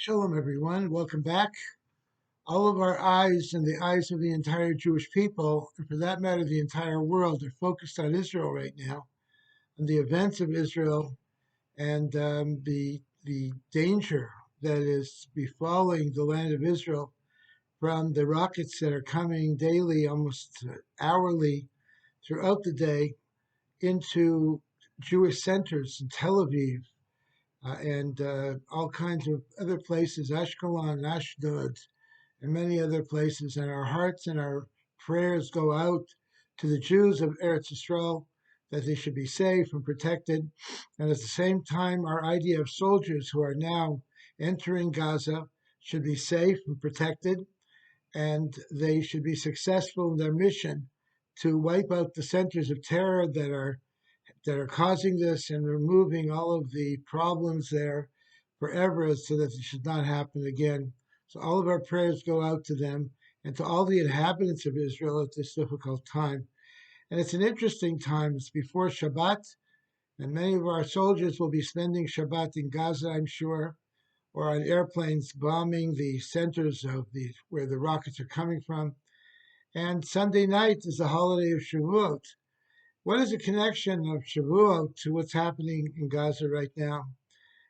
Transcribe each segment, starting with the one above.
Shalom, everyone. Welcome back. All of our eyes and the eyes of the entire Jewish people, and for that matter, the entire world, are focused on Israel right now, on the events of Israel and the danger that is befalling the land of Israel from the rockets that are coming daily, almost hourly, throughout the day into Jewish centers in Tel Aviv, and all kinds of other places, Ashkelon, Ashdod, and many other places. And our hearts and our prayers go out to the Jews of Eretz Yisrael that they should be safe and protected. And at the same time, our idea of soldiers who are now entering Gaza should be safe and protected, and they should be successful in their mission to wipe out the centers of terror that are causing this and removing all of the problems there forever so that it should not happen again. So all of our prayers go out to them and to all the inhabitants of Israel at this difficult time. And it's an interesting time. It's before Shabbat, and many of our soldiers will be spending Shabbat in Gaza, I'm sure, or on airplanes bombing the centers of where the rockets are coming from. And Sunday night is the holiday of Shavuot. What is the connection of Shavuot to what's happening in Gaza right now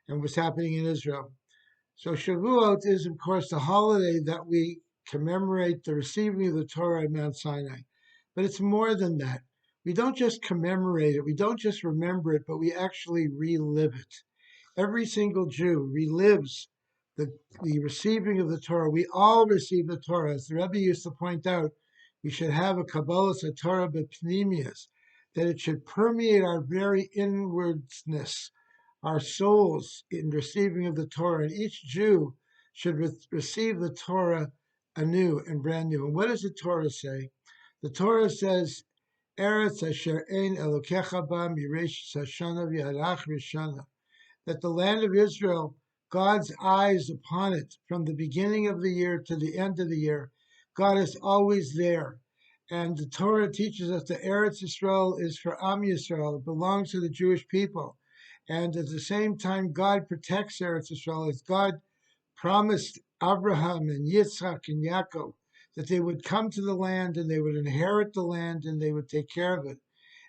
and what's happening in Israel? So Shavuot is, of course, the holiday that we commemorate the receiving of the Torah at Mount Sinai. But it's more than that. We don't just commemorate it, we don't just remember it, but we actually relive it. Every single Jew relives the receiving of the Torah. We all receive the Torah. As the Rabbi used to point out, we should have a Kabbalah Torah b'pnimius, that it should permeate our very inwardness, our souls in receiving of the Torah. And each Jew should receive the Torah anew and brand new. And what does the Torah say? The Torah says, Eretz asher ein elokecha ba miresh hashana v'yarach rishana, that the land of Israel, God's eyes upon it from the beginning of the year to the end of the year, God is always there. And the Torah teaches us that Eretz Yisrael is for Am Yisrael. It belongs to the Jewish people. And at the same time, God protects Eretz Yisrael, as God promised Abraham and Yitzchak and Yaakov that they would come to the land and they would inherit the land and they would take care of it.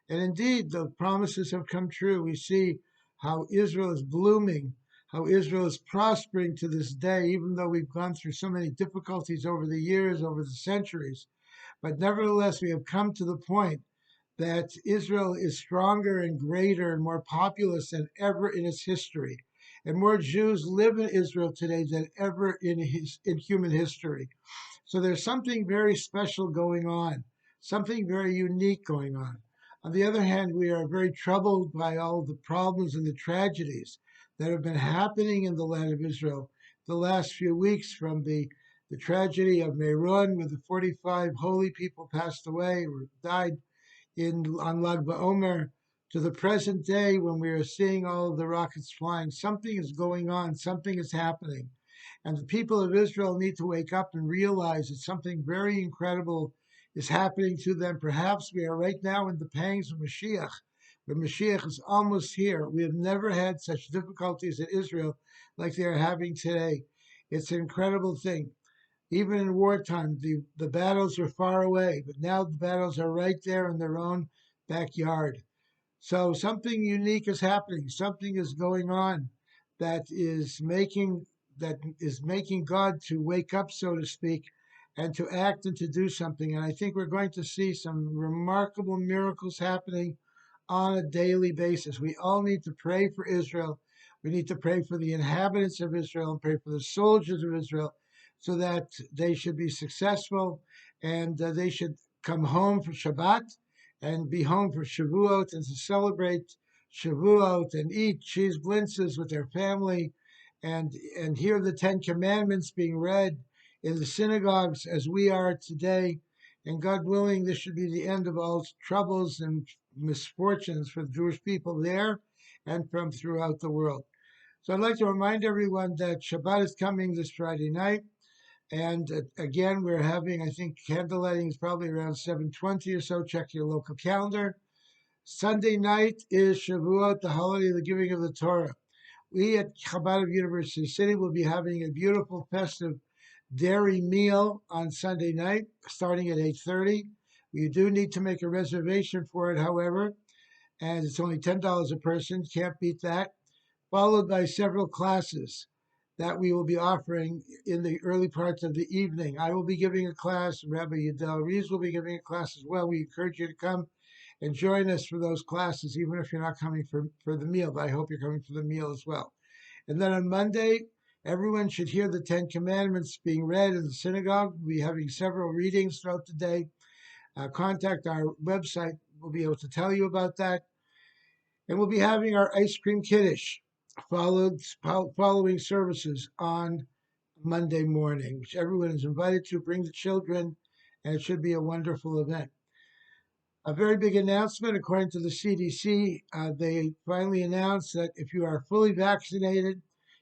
And indeed, the promises have come true. We see how Israel is blooming, how Israel is prospering to this day, even though we've gone through so many difficulties over the years, over the centuries. But nevertheless, we have come to the point that Israel is stronger and greater and more populous than ever in its history. And more Jews live in Israel today than ever in human history. So there's something very special going on, something very unique going on. On the other hand, we are very troubled by all the problems and the tragedies that have been happening in the land of Israel the last few weeks, from the tragedy of Meron, where the 45 holy people passed away or died on Lag BaOmer, to the present day when we are seeing all of the rockets flying. Something is going on, something is happening. And the people of Israel need to wake up and realize that something very incredible is happening to them. Perhaps we are right now in the pangs of Mashiach, but Mashiach is almost here. We have never had such difficulties in Israel like they are having today. It's an incredible thing. Even in wartime, the battles are far away, but now the battles are right there in their own backyard. So something unique is happening. Something is going on that is making God to wake up, so to speak, and to act and to do something. And I think we're going to see some remarkable miracles happening on a daily basis. We all need to pray for Israel. We need to pray for the inhabitants of Israel and pray for the soldiers of Israel, so that they should be successful and they should come home for Shabbat and be home for Shavuot and to celebrate Shavuot and eat cheese blintzes with their family and hear the Ten Commandments being read in the synagogues as we are today. And God willing, this should be the end of all troubles and misfortunes for the Jewish people there and from throughout the world. So I'd like to remind everyone that Shabbat is coming this Friday night. And again, we're having, I think, candlelighting is probably around 7:20 or so. Check your local calendar. Sunday night is Shavuot, the holiday of the giving of the Torah. we at Chabad of University City will be having a beautiful festive dairy meal on Sunday night, starting at 8:30. You do need to make a reservation for it, however, and it's only $10 a person. Can't beat that. Followed by several classes that we will be offering in the early parts of the evening. I will be giving a class. Rabbi Yadel Rees will be giving a class as well. We encourage you to come and join us for those classes, even if you're not coming for the meal. But I hope you're coming for the meal as well. And then on Monday, everyone should hear the Ten Commandments being read in the synagogue. We'll be having several readings throughout the day. Contact our website. We'll be able to tell you about that. And we'll be having our ice cream kiddush following services on Monday morning, which everyone is invited to. Bring the children, and it should be a wonderful event. A very big announcement, according to the CDC, they finally announced that if you are fully vaccinated,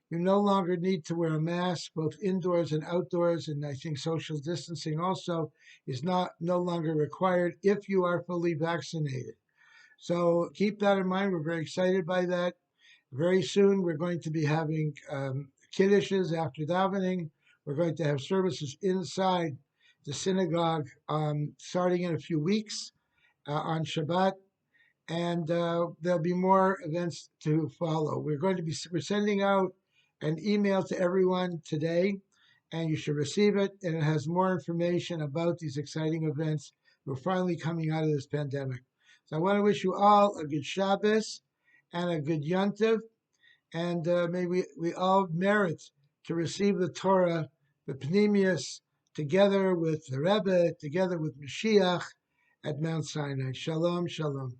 you no longer need to wear a mask, both indoors and outdoors, and I think social distancing also is no longer required if you are fully vaccinated. So keep that in mind. We're very excited by that. Very soon, we're going to be having kiddushes after davening. We're going to have services inside the synagogue starting in a few weeks on Shabbat, and there'll be more events to follow. We're sending out an email to everyone today, and you should receive it. And it has more information about these exciting events. We're finally coming out of this pandemic. So I want to wish you all a good Shabbos and a good Yontiv, and may we all merit to receive the Torah, the Pnimius, together with the Rebbe, together with Mashiach at Mount Sinai. Shalom, shalom.